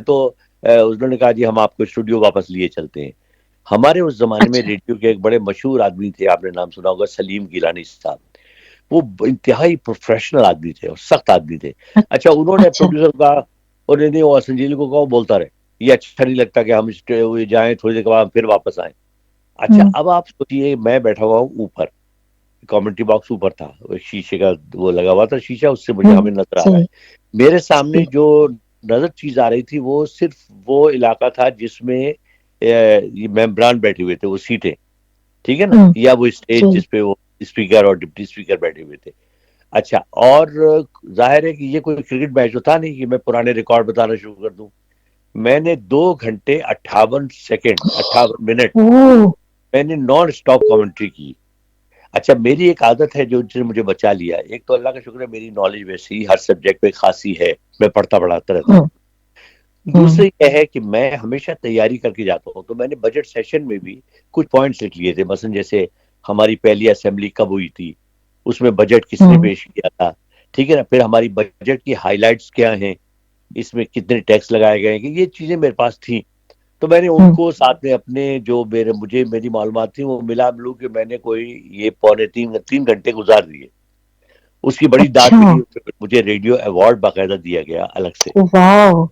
تو انہوں نے کہا جی ہم آپ کو اسٹوڈیو واپس لیے چلتے ہیں. ہمارے اس زمانے میں اچھا. ریڈیو کے ایک بڑے مشہور آدمی تھے, آپ نے نام سنا ہوگا, سلیم گیلانی صاحب. وہ انتہائی پروفیشنل آدمی تھے اور سخت آدمی تھے. اچھا انہوں نے اچھا. پروڈیوسر کا اور نہیں وہ سنجیل کو کہا بولتا رہے, یہ اچھا نہیں لگتا کہ ہم جائیں تھوڑی دیر کے بعد پھر واپس آئیں. اچھا اب آپ سوچیے میں بیٹھا ہوا ہوں اوپر, کامنٹری باکس اوپر تھا, شیشے کا وہ لگا ہوا تھا شیشہ, اس سے مجھے ہمیں نظر آ رہا صحیح. ہے. میرے سامنے جو نظر چیز آ رہی تھی وہ صرف وہ علاقہ تھا جس میں یہ ممبران بیٹھے ہوئے تھے, وہ سیٹیں ٹھیک ہے نا, یا وہ اسٹیج صحیح. جس پہ وہ اسپیکر اور ڈپٹی اسپیکر بیٹھے ہوئے تھے. اچھا اور ظاہر ہے کہ یہ کوئی کرکٹ میچ تو تھا نہیں کہ میں پرانے ریکارڈ بتانا شروع کر دوں. میں نے 2 گھنٹے 58 سیکنڈ 58 منٹ میں نے نان اسٹاپ کامنٹری کی. اچھا میری ایک عادت ہے جو جس نے مجھے بچا لیا, ایک تو اللہ کا شکر ہے میری نالج ویسی ہی ہر سبجیکٹ پہ خاصی ہے, میں پڑھتا پڑھاتا رہتا ہوں. دوسرے یہ ہے کہ میں ہمیشہ تیاری کر کے جاتا ہوں, تو میں نے بجٹ سیشن میں بھی کچھ پوائنٹس لکھ لیے تھے, مثلا جیسے ہماری پہلی اسمبلی کب ہوئی تھی, اس میں بجٹ کس نے پیش کیا تھا, ٹھیک ہے نا, پھر ہماری بجٹ کی ہائی لائٹس کیا ہیں, اس میں کتنے ٹیکس لگائے گئے ہیں, یہ چیزیں میرے پاس تھیں. تو میں نے ان کو ساتھ میں اپنے جو میری معلومات تھی وہ ملا ملو کہ میں نے کوئی یہ 3 گھنٹے گزار دیے. اس کی بڑی داد اچھا. ملی, مجھے ریڈیو ایوارڈ باقاعدہ دیا گیا الگ سے. واو.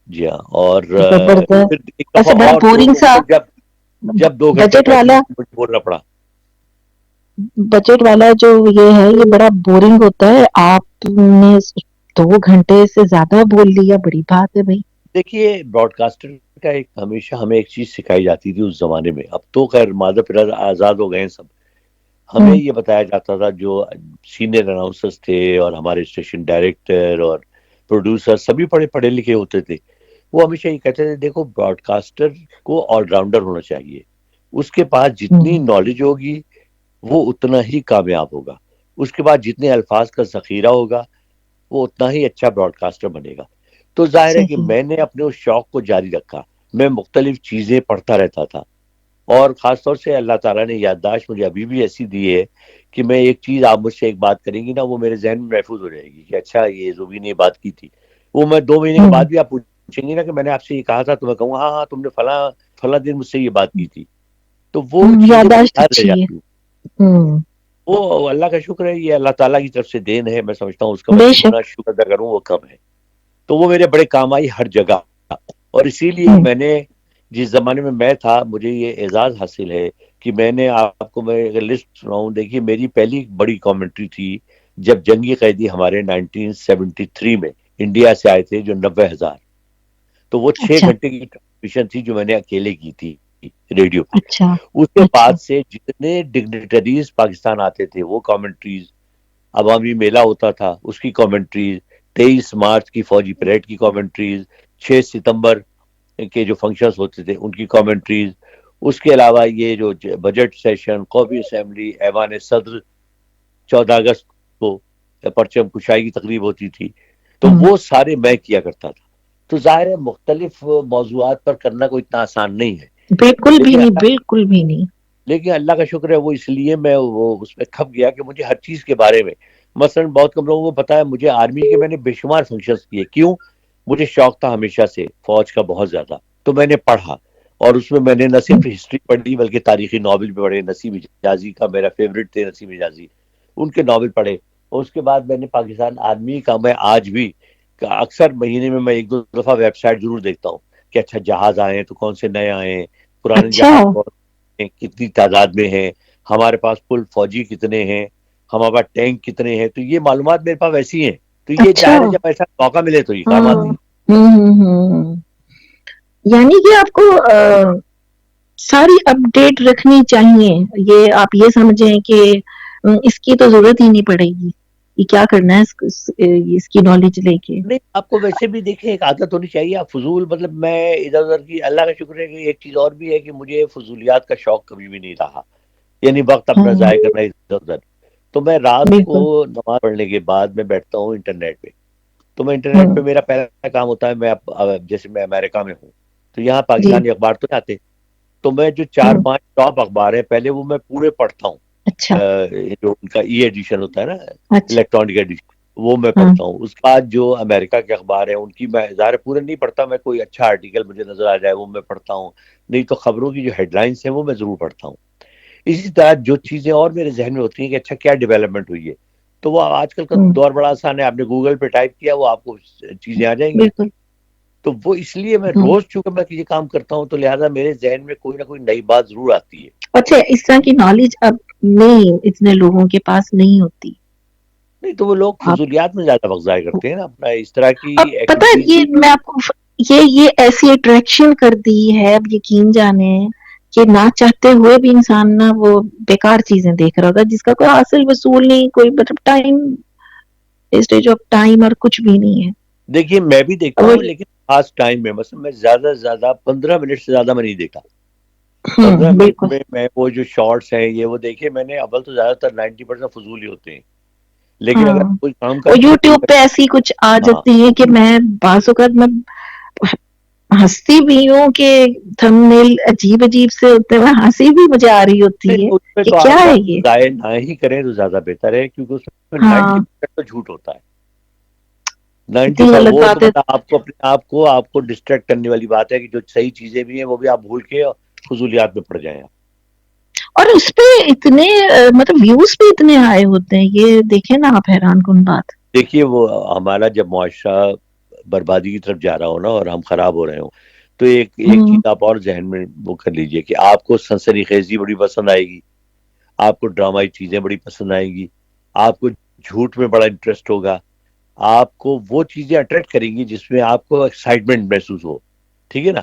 جی ہاں, اور زبردست. پھر ایک ایسا دفعہ بڑا اور بورنگ سا جب 2 گھنٹے بجٹ 35 والا منٹ بولنا پڑا. بجٹ والا جو یہ ہے یہ بڑا بورنگ ہوتا ہے, آپ نے 2 گھنٹے سے زیادہ بول لیا, بڑی بات ہے بھائی. دیکھیے براڈ کاسٹر کا ایک ہمیشہ ہمیں ایک چیز سکھائی جاتی تھی اس زمانے میں, اب تو خیر مادہ پھر آزاد ہو گئے ہیں سب. ہمیں یہ بتایا جاتا تھا, جو سینئر اناؤنسرز تھے اور ہمارے اسٹیشن ڈائریکٹر اور پروڈیوسر سبھی پڑھے لکھے ہوتے تھے, وہ ہمیشہ یہ کہتے تھے دیکھو براڈ کاسٹر کو آل راؤنڈر ہونا چاہیے, اس کے پاس جتنی نالج ہوگی وہ اتنا ہی کامیاب ہوگا, اس کے بعد جتنے الفاظ کا ذخیرہ ہوگا وہ اتنا ہی اچھا براڈ کاسٹر بنے گا. تو ظاہر ہے کہ صحیح. میں نے اپنے اس شوق کو جاری رکھا, میں مختلف چیزیں پڑھتا رہتا تھا, اور خاص طور سے اللہ تعالیٰ نے یادداشت مجھے ابھی بھی ایسی دی ہے کہ میں ایک چیز, آپ مجھ سے ایک بات کریں گی نا, وہ میرے ذہن میں محفوظ ہو جائے گی کہ اچھا یہ زوبی نے بات کی تھی. وہ میں 2 مہینے کے بعد بھی آپ پوچھیں گی نا کہ میں نے آپ سے یہ کہا تھا, تو میں کہوں ہاں تم نے فلاں دن مجھ سے یہ بات کی تھی. تو وہ چیزیں مجھے یادداشت یاد رہ اچھی ہے. جاتی ہیں. وہ اللہ کا شکر ہے, یہ اللہ تعالیٰ کی طرف سے دین ہے, میں سمجھتا ہوں اس کا میں بے جتنا شک. شکر ادا کروں وہ کم ہے. تو وہ میرے بڑے کام آئی ہر جگہ, اور اسی لیے میں نے جس زمانے میں تھا مجھے یہ اعزاز حاصل ہے کہ میں نے آپ کو میں اگر لسٹ سناؤں, دیکھیے میری پہلی بڑی کامنٹری تھی جب جنگی قیدی ہمارے 1973 میں انڈیا سے آئے تھے جو 90,000, تو وہ 6 اچھا. گھنٹے کی ٹرانسمیشن تھی جو میں نے اکیلے کی تھی ریڈیو پہ. اچھا. اس کے اچھا. بعد سے جتنے ڈگنیٹریز پاکستان آتے تھے وہ کامنٹریز, عوامی میلہ ہوتا تھا اس کی کامنٹریز, 23 مارچ کی فوجی پریڈ کی کامنٹریز, 6 ستمبر کے جو فنکشنز ہوتے تھے ان کی کامنٹریز, اس کے علاوہ یہ جو بجٹ سیشن, قومی اسمبلی, ایوان صدر, 14 اگست کو پرچم کشائی کی تقریب ہوتی تھی, تو وہ سارے میں کیا کرتا تھا. تو ظاہر ہے مختلف موضوعات پر کرنا کوئی اتنا آسان نہیں ہے, بالکل بھی لیکن نہیں, بالکل بھی نہیں. اللہ کا شکر ہے وہ اس لیے میں وہ اس میں کھپ گیا کہ مجھے ہر چیز کے بارے میں, مثلا بہت کم لوگوں کو پتا ہے مجھے آرمی کے میں نے بے شمار فنکشنز کیے. کیوں؟ مجھے شوق تھا ہمیشہ سے فوج کا بہت زیادہ, تو میں نے پڑھا, اور اس میں نے نہ صرف ہسٹری پڑھی بلکہ تاریخی ناول بھی پڑھے. نسیم حجازی کا میرا فیوریٹ تھے, نسیم حجازی, ان کے ناول پڑھے. اور اس کے بعد میں نے پاکستان آرمی کا, میں آج بھی اکثر مہینے میں 1-2 دفعہ ویب سائٹ ضرور دیکھتا ہوں کہ اچھا جہاز آئے ہیں تو کون سے نئے آئے ہیں, پرانے اچھا. جہاز کتنی تعداد میں ہیں, ہمارے پاس کل فوجی کتنے ہیں, ہمارے پاس ٹینک کتنے ہیں, تو یہ معلومات میرے پاس ویسی ہیں. تو یہ اچھا. ظاہر ہے جب ایسا موقع ملے تو یہ کام ہاں. آتی ہے. یعنی کہ آپ کو ساری اپڈیٹ رکھنی چاہیے, یہ آپ یہ سمجھیں کہ اس کی تو ضرورت ہی نہیں پڑے گی, یہ کیا کرنا ہے اس کی نالج لے کے. نہیں, آپ کو ویسے بھی دیکھیں ایک عادت ہونی چاہیے, آپ فضول مطلب میں ادھر ادھر کی, اللہ کا شکر ہے کہ ایک چیز اور بھی ہے کہ مجھے فضولیات کا شوق کبھی بھی نہیں رہا, یعنی وقت اپنا ضائع کرنا ادھر ادھر. تو میں رات کو بالکل. نماز پڑھنے کے بعد میں بیٹھتا ہوں انٹرنیٹ پہ. تو میں انٹرنیٹ پہ میرا پہلا کام ہوتا ہے, میں جیسے میں امریکہ میں ہوں تو یہاں جی. پاکستانی اخبار تو آتے, تو میں جو 4-5 ٹاپ اخبار ہیں پہلے وہ میں پورے پڑھتا ہوں, اچھا. جو ان کا ای ایڈیشن ہوتا ہے نا, اچھا. الیکٹرانک ایڈیشن, وہ میں پڑھتا ہوں. اس کے بعد جو امریکہ کے اخبار ہیں ان کی میں ظاہر پورے نہیں پڑھتا میں, کوئی اچھا آرٹیکل مجھے نظر آ جائے وہ میں پڑھتا ہوں, نہیں تو خبروں کی جو ہیڈ لائنس ہیں وہ میں ضرور پڑھتا ہوں. اسی طرح جو چیزیں اور میرے ذہن میں ہوتی ہیں کہ اچھا کیا ڈیولپمنٹ ہوئی ہے, تو وہ آج کل کا دور بڑا آسان ہے, آپ نے گوگل پہ ٹائپ کیا وہ آپ کو چیزیں آ جائیں گی. تو وہ اس لیے میں روز چونکہ میں یہ کام کرتا ہوں تو لہٰذا میرے ذہن میں کوئی نہ کوئی نئی بات ضرور آتی ہے. اچھا, اس طرح کی نالج اب نہیں اتنے لوگوں کے پاس نہیں ہوتی. نہیں تو وہ لوگ فضولیات میں زیادہ وقت ضائع کرتے ہیں نا اپنا, اس طرح کی پتہ ہے یہ میں آپ کو یہ ایسی اٹریکشن کر دی ہے, اب یقین جانے کہ نہ چاہتے ہوئے بھی انسان نا وہ بیکار چیزیں دیکھ رہا ہوتا جس کا کوئی حاصل وصول نہیں, کوئی مطلب ٹائم ویسٹیج آف ٹائم اور کچھ بھی نہیں ہے. دیکھیے میں بھی دیکھتا ہوں لیکن خاص ٹائم میں, مثلا میں زیادہ سے زیادہ 15 منٹ سے زیادہ میں نہیں دیکھتا. 15 منٹ میں وہ جو شارٹس ہیں یہ وہ دیکھے میں نے, اول تو زیادہ تر 90% فضول ہی ہوتے ہیں, لیکن اگر کوئی کام اور کرنا یوٹیوب پہ ایسی کچھ آ جاتی ہے کہ میں بعض اوقات میں ہنستی بھی ہوں کہ تھم نیل عجیب عجیب سے ہوتے ہیں, ہنسی بھی مجھے آ رہی ہوتی ہے اس میں کہ تو کیا آپ ہے وقت یہ. ضائع نہ ہی کریں تو زیادہ بہتر ہے, کیونکہ اس میں 90% تو جھوٹ ہوتا ہے. 90 وہ تو مطلب آپ کو ڈسٹریکٹ کرنے والی بات ہے کہ جو صحیح چیزیں بھی ہیں وہ بھی آپ بھول کے فضولیات میں پڑ جائیں. اور اس پہ اتنے مطلب ویوز بھی اتنے آئے ہوتے ہیں, یہ دیکھیں نا آپ, حیران کن بات. دیکھیے وہ ہمارا جب معاشرہ بربادی کی طرف جا رہا ہو نا اور ہم خراب ہو رہے ہوں تو ایک چیز آپ اور ذہن میں وہ کر لیجئے کہ آپ کو سنسنی خیزی بڑی پسند آئے گی, آپ کو ڈرامائی چیزیں بڑی پسند آئیں گی, آپ کو جھوٹ میں بڑا انٹرسٹ ہوگا, آپ کو وہ چیزیں اٹریکٹ کریں گی جس میں آپ کو ایکسائٹمنٹ محسوس ہو. ٹھیک ہے نا,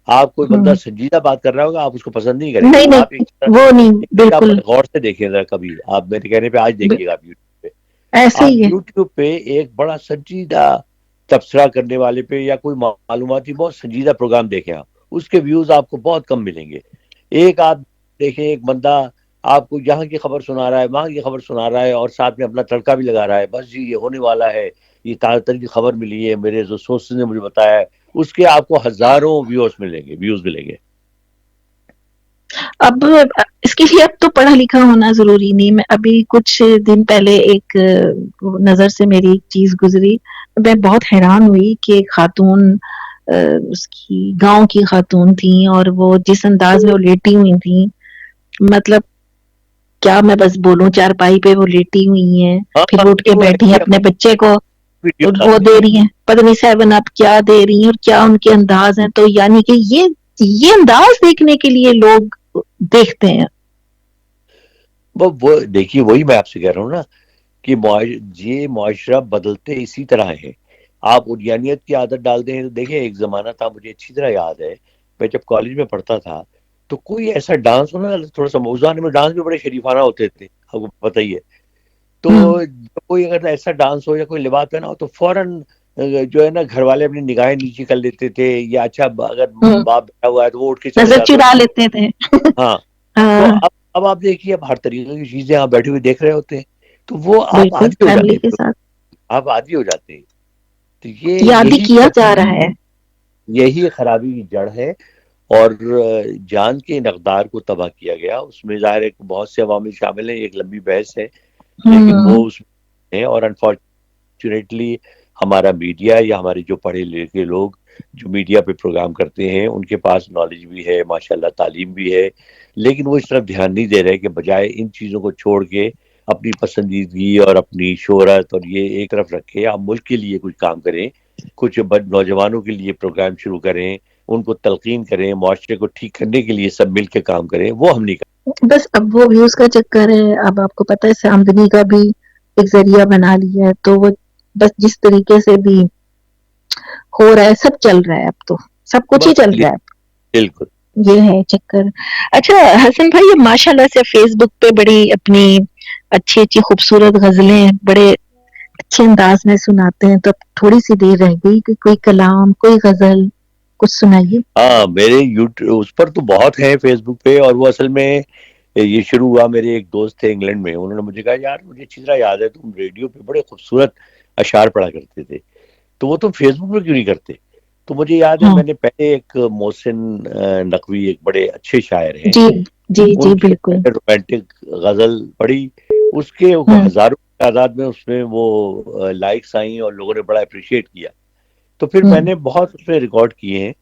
آپ کوئی بندہ سنجیدہ بات کر رہا ہوگا آپ اس کو پسند نہیں کریں گے. آپ وہ نہیں آپ بالکل غور سے دیکھیں ذرا, کبھی آپ میرے کہنے پہ آج دیکھیے گا آپ یوٹیوب پہ, ایسے آپ ہی ہے. یوٹیوب پہ ایک بڑا سنجیدہ تبصرہ کرنے والے پہ یا کوئی معلوماتی بہت سنجیدہ پروگرام دیکھیں آپ, اس کے ویوز آپ کو بہت کم ملیں گے. ایک آپ دیکھیں ایک بندہ آپ کو یہاں کی خبر سنا رہا ہے, وہاں کی خبر سنا رہا ہے, اور ساتھ میں اپنا تڑکا بھی لگا رہا ہے, بس جی یہ ہونے والا ہے, یہ تازہ ترین کی خبر ملی ہے, میرے جو سورسز نے مجھے بتایا ہے, اس کے آپ کو ہزاروں ویوز ملیں گے. اب اس کے لیے اب تو پڑھا لکھا ہونا ضروری نہیں. میں ابھی کچھ دن پہلے ایک نظر سے میری ایک چیز گزری, میں بہت حیران ہوئی کہ خاتون اس کی گاؤں کی خاتون تھیں اور وہ جس انداز میں وہ لیٹی ہوئی تھیں, مطلب کیا میں بس بولوں, چارپائی پہ وہ لیٹی ہوئی ہیں, پھر اٹھ کے بیٹھی ہیں, اپنے بچے کو وہ دے رہی ہیں, پتہ نہیں 7 اپ کیا دے رہی ہیں اور کیا ان کے انداز ہیں. تو یعنی کہ یہ انداز دیکھنے کے لیے لوگ دیکھتے ہیں. وہ دیکھیے وہی میں آپ سے کہہ رہا ہوں نا کہ یہ معاشرہ بدلتے اسی طرح ہے. آپ اڈیانیت کی عادت ڈال دیں. دیکھیں ایک زمانہ تھا, مجھے اچھی طرح یاد ہے, میں جب کالج میں پڑھتا تھا تو کوئی ایسا ڈانس ہونا, تھوڑا سا موضوعانے میں ڈانس بھی بڑے شریفانہ ہوتے تھے, آپ کو پتہ ہی ہے. تو کوئی اگر ایسا ڈانس ہو یا کوئی لباس پہنا ہو تو فوراً جو ہے نا گھر والے اپنی نگاہیں نیچی کر لیتے تھے, یا اچھا اگر باپ بیٹھا ہوا ہے تو وہ اٹھ کے چلے نظر جاتے. چرا لیتے تھے. ہاں, تو اب آپ دیکھیے, اب ہر طریقے کی چیزیں آپ بیٹھے ہوئے دیکھ رہے ہوتے ہیں, تو وہ آپ بالکل عادی ہو فیملی جاتے کے ہیں, ساتھ آپ عادی ہو جاتے ہیں. تو یاد ہی کیا جا رہا ہے. یہی خرابی کی جڑ ہے, اور جان کے مقدار کو تباہ کیا گیا. اس میں ظاہر ہے کہ بہت سے عوامل شامل ہیں, ایک لمبی بحث ہے, لیکن وہ اس میں ہے. اور انفارچونیٹلی ہمارا میڈیا یا ہمارے جو پڑھے لکھے لوگ جو میڈیا پہ پروگرام کرتے ہیں ان کے پاس نالج بھی ہے, ماشاءاللہ تعلیم بھی ہے, لیکن وہ اس طرف دھیان نہیں دے رہے کہ بجائے ان چیزوں کو چھوڑ کے اپنی پسندیدگی اور اپنی شہرت اور یہ ایک طرف رکھے, آپ ملک کے لیے کچھ کام کریں, کچھ نوجوانوں کے لیے پروگرام شروع کریں, ان کو تلقین کریں, معاشرے کو ٹھیک کرنے کے لیے سب مل کے کام کریں. وہ ہم نہیں کریں. بس اب وہ ویوز کا چکر ہے. اب آپ کو پتہ ہے اس سے آمدنی کا بھی ایک ذریعہ بنا لیا ہے, تو وہ بس جس طریقے سے بھی ہو رہا ہے سب چل رہا ہے, اب تو سب کچھ ہی چل رہا ہے. بالکل یہ ہے چکر. اچھا حسن بھائی, یہ ماشاء اللہ سے فیس بک پہ بڑی اپنی اچھی اچھی خوبصورت غزلیں بڑے اچھے انداز میں سناتے ہیں, تو اب تھوڑی سی دیر رہ گئی کہ کوئی کلام, کوئی غزل کچھ سنائیے. ہاں, میرے اس پر تو بہت ہیں فیس بک پہ, اور وہ اصل میں یہ شروع ہوا, میرے ایک دوست تھے انگلینڈ میں, انہوں نے مجھے کہا یار مجھے اچھی طرح یاد ہے تم ریڈیو پہ بڑے خوبصورت اشعار پڑھا کرتے تھے, تو وہ تم فیس بک پہ کیوں نہیں کرتے. تو مجھے یاد ہے میں نے پہلے ایک محسن نقوی ایک بڑے اچھے شاعر ہیں, جی جی جی ان کی بالکل. رومانٹک غزل پڑھی, اس کے ہزاروں تعداد میں اس میں وہ لائکس آئیں اور لوگوں نے بڑا اپریشیٹ کیا. تو پھر میں نے بہت اس میں ریکارڈ کیے ہیں.